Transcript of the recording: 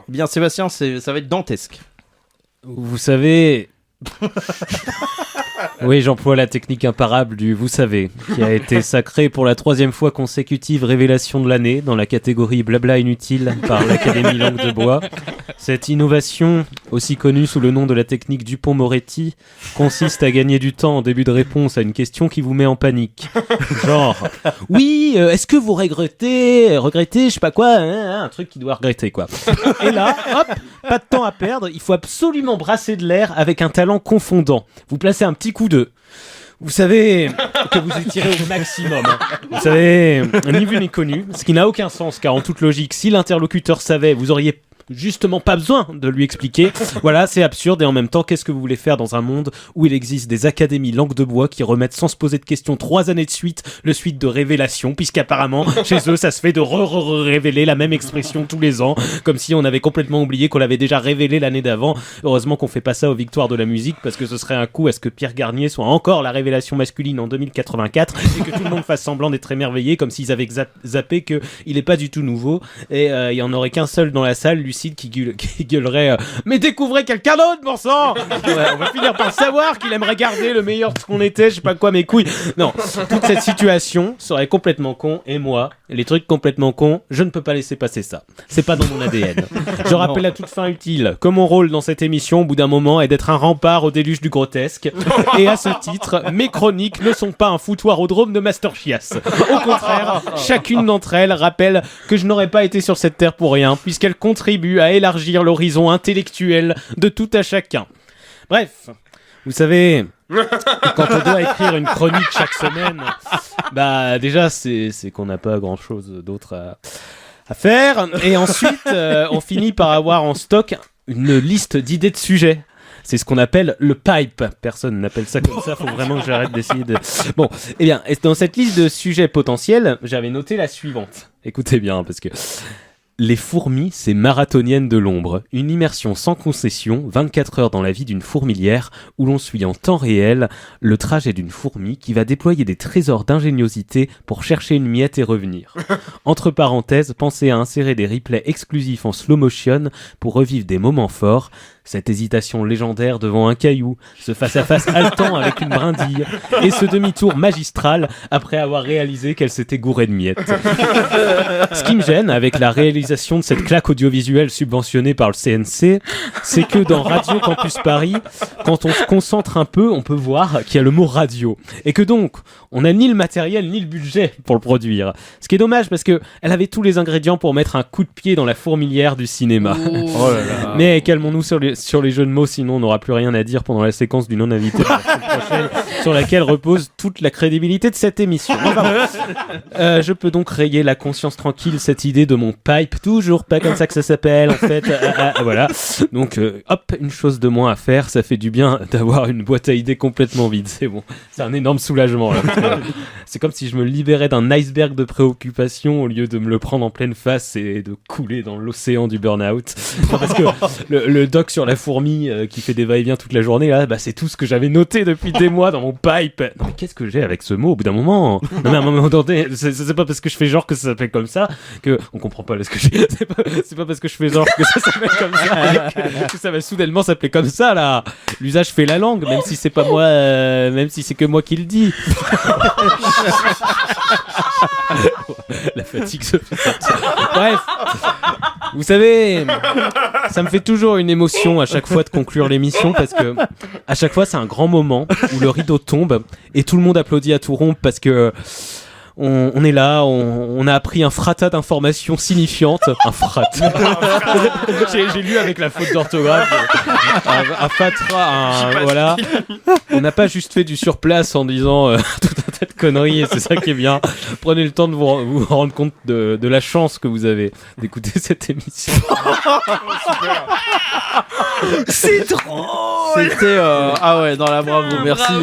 Eh bien, Sébastien, ça va être dantesque. Vous savez... Oui, j'emploie la technique imparable du « vous savez », qui a été sacrée pour la 3e fois consécutive révélation de l'année dans la catégorie blabla inutile par l'Académie Langue de Bois. Cette innovation, aussi connue sous le nom de la technique Dupont-Moretti, consiste à gagner du temps en début de réponse à une question qui vous met en panique. Genre, oui, est-ce que vous regrettez, je sais pas quoi, un truc qui doit regretter, quoi. Et là, hop, pas de temps à perdre, il faut absolument brasser de l'air avec un talent confondant. Vous placez un petit coup de... Vous savez que vous étirez au maximum. Hein. Vous savez, ni vu ni connu, ce qui n'a aucun sens, car en toute logique, si l'interlocuteur savait, vous auriez justement pas besoin de lui expliquer. Voilà, c'est absurde et en même temps, qu'est-ce que vous voulez faire dans un monde où il existe des académies langue de bois qui remettent sans se poser de questions 3 années de suite le suite de révélation, puisqu'apparemment chez eux ça se fait de révéler la même expression tous les ans, comme si on avait complètement oublié qu'on l'avait déjà révélé l'année d'avant. Heureusement qu'on fait pas ça aux victoires de la musique, parce que ce serait un coup à ce que Pierre Garnier soit encore la révélation masculine en 2084 et que tout le monde fasse semblant d'être émerveillé comme s'ils avaient zappé que il est pas du tout nouveau, et il y en aurait qu'un seul dans la salle, lucide, qui gueulerait mais découvrez quelqu'un d'autre, bon sang. Ouais, on va finir par savoir qu'il aimerait garder le meilleur de ce qu'on était, je sais pas quoi, mes couilles. Non, toute cette situation serait complètement con, et moi, les trucs complètement cons, je ne peux pas laisser passer ça. C'est pas dans mon ADN. Je rappelle à toute fin utile que mon rôle dans cette émission, au bout d'un moment, est d'être un rempart au déluge du grotesque. Et à ce titre, mes chroniques ne sont pas un foutoir au drôme de Master Chias. Au contraire, chacune d'entre elles rappelle que je n'aurais pas été sur cette terre pour rien, puisqu'elle contribue à élargir l'horizon intellectuel de tout à chacun. Bref, vous savez, quand on doit écrire une chronique chaque semaine, bah déjà c'est qu'on n'a pas grand chose d'autre à faire, et ensuite on finit par avoir en stock une liste d'idées de sujets. C'est ce qu'on appelle le pipe. Personne n'appelle ça comme ça, faut vraiment que j'arrête d'essayer de... Bon, eh bien, dans cette liste de sujets potentiels, j'avais noté la suivante. Écoutez bien, parce que... Les fourmis, c'est marathonienne de l'ombre. Une immersion sans concession, 24 heures dans la vie d'une fourmilière, où l'on suit en temps réel le trajet d'une fourmi qui va déployer des trésors d'ingéniosité pour chercher une miette et revenir. Entre parenthèses, pensez à insérer des replays exclusifs en slow motion pour revivre des moments forts. Cette hésitation légendaire devant un caillou, ce face-à-face haletant avec une brindille, et ce demi-tour magistral après avoir réalisé qu'elle s'était gourée de miettes. Ce qui me gêne avec la réalisation de cette claque audiovisuelle subventionnée par le CNC, c'est que dans Radio Campus Paris, quand on se concentre un peu, on peut voir qu'il y a le mot radio. Et que donc, on n'a ni le matériel ni le budget pour le produire. Ce qui est dommage parce que elle avait tous les ingrédients pour mettre un coup de pied dans la fourmilière du cinéma. Oh là là. Mais calmons-nous sur les jeux de mots, sinon on n'aura plus rien à dire pendant la séquence du non-invité de la semaine prochaine, sur laquelle repose toute la crédibilité de cette émission. Je peux donc rayer la conscience tranquille cette idée de mon pipe, toujours pas comme ça que ça s'appelle en fait. Voilà. Donc hop, une chose de moins à faire, ça fait du bien d'avoir une boîte à idées complètement vide. C'est bon, c'est un énorme soulagement là. C'est comme si je me libérais d'un iceberg de préoccupation au lieu de me le prendre en pleine face et de couler dans l'océan du burn-out. Non, parce que le doc sur la fourmi qui fait des va-et-vient toute la journée là, bah c'est tout ce que j'avais noté depuis des mois dans mon pipe. Non mais qu'est-ce que j'ai avec ce mot au bout d'un moment? Non mais à un moment donné, c'est pas parce que je fais genre que ça s'appelle comme ça que on comprend pas ce que j'ai. C'est pas parce que je fais genre que ça s'appelle comme ça que ça va soudainement s'appeler comme ça là. L'usage fait la langue, même si c'est pas moi, même si c'est que moi qui le dis. La fatigue se fait sentir. Bref, vous savez, ça me fait toujours une émotion à chaque fois de conclure l'émission parce que à chaque fois c'est un grand moment où le rideau tombe et tout le monde applaudit à tout rompre parce que on est là, on a appris un frata d'informations signifiantes. Un frat. J'ai lu avec la faute d'orthographe. Un fatra, voilà. On n'a pas juste fait du surplace en disant tout un tas de conneries et c'est ça qui est bien. Prenez le temps de vous rendre compte de la chance que vous avez d'écouter cette émission. C'est drôle. C'était ah ouais, dans la bravo, merci.